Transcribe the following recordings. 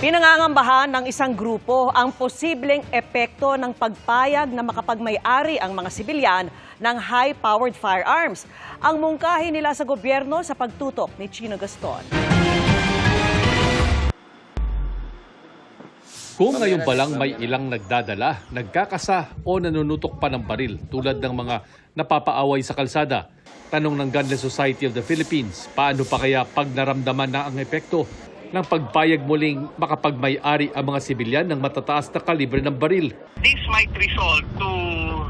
Pinangangambahan ng isang grupo ang posibleng epekto ng pagpayag na makapagmay-ari ang mga sibilyan ng high-powered firearms. Ang mungkahi nila sa gobyerno sa pagtutok ni Chino Gaston. Kung ngayon pa lang may ilang nagdadala, nagkakasa o nanunutok pa ng baril tulad ng mga napapaaway sa kalsada, tanong ng Gunless Society of the Philippines, paano pa kaya pag naramdaman na ang epekto ng pagpayag muling makapagmay-ari ang mga sibilyan ng matataas na kalibre ng baril? This might result to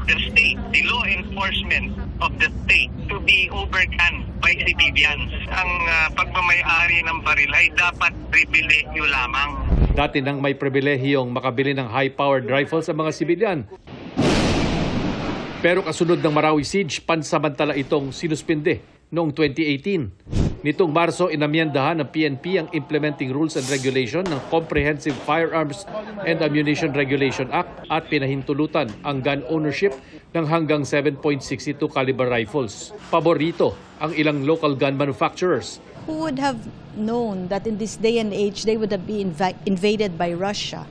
the state, the law enforcement of the state, to be overcome by civilians. Ang pagmamay-ari ng baril ay dapat pribilehyo lamang. Dati nang may pribilehiyong makabili ng high-powered rifles sa mga sibilyan. Pero kasunod ng Marawi Siege, pansamantala itong sinuspinde noong 2018. Nitong Marso, inamyendahan ng PNP ang Implementing Rules and Regulation ng Comprehensive Firearms and Ammunition Regulation Act at pinahintulutan ang gun ownership ng hanggang 7.62 caliber rifles. Paborito ang ilang local gun manufacturers. Who would have known that in this day and age they would have been invaded by Russia?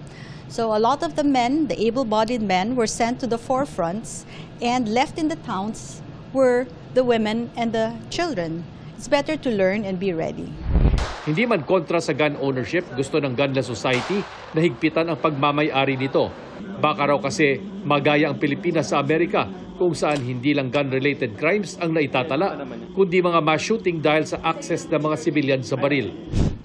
So a lot of the men, the able-bodied men, were sent to the forefronts, and left in the towns were the women and the children. It's better to learn and be ready. Hindi man kontra sa gun ownership, gusto ng Gunless Society na higpitan ang pagmamay-ari nito. Baka raw kasi magaya ang Pilipinas sa Amerika, kung saan hindi lang gun-related crimes ang naitatala, kundi mga mass shooting dahil sa access ng mga sibilyan sa baril.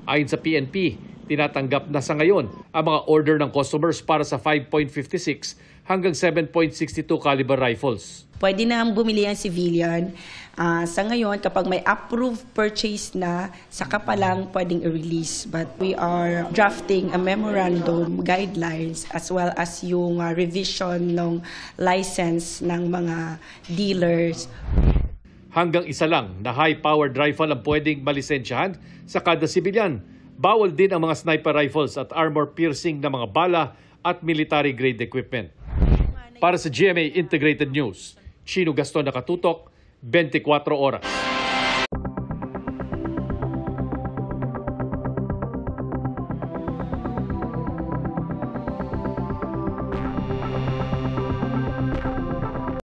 Ayon sa PNP, tinatanggap na sa ngayon ang mga order ng customers para sa 5.56 hanggang 7.62 caliber rifles. Pwede na bumili ang civilian. Sa ngayon, kapag may approved purchase na, saka pa lang pwedeng i-release. But we are drafting a memorandum guidelines as well as yung revision ng license ng mga dealers. Hanggang isa lang na high-powered rifle ang pwedeng malisensyahan sa kada sibilyan. Bawal din ang mga sniper rifles at armor-piercing na mga bala at military-grade equipment. Para sa GMA Integrated News, Chino Gaston, nakatutok, 24 oras.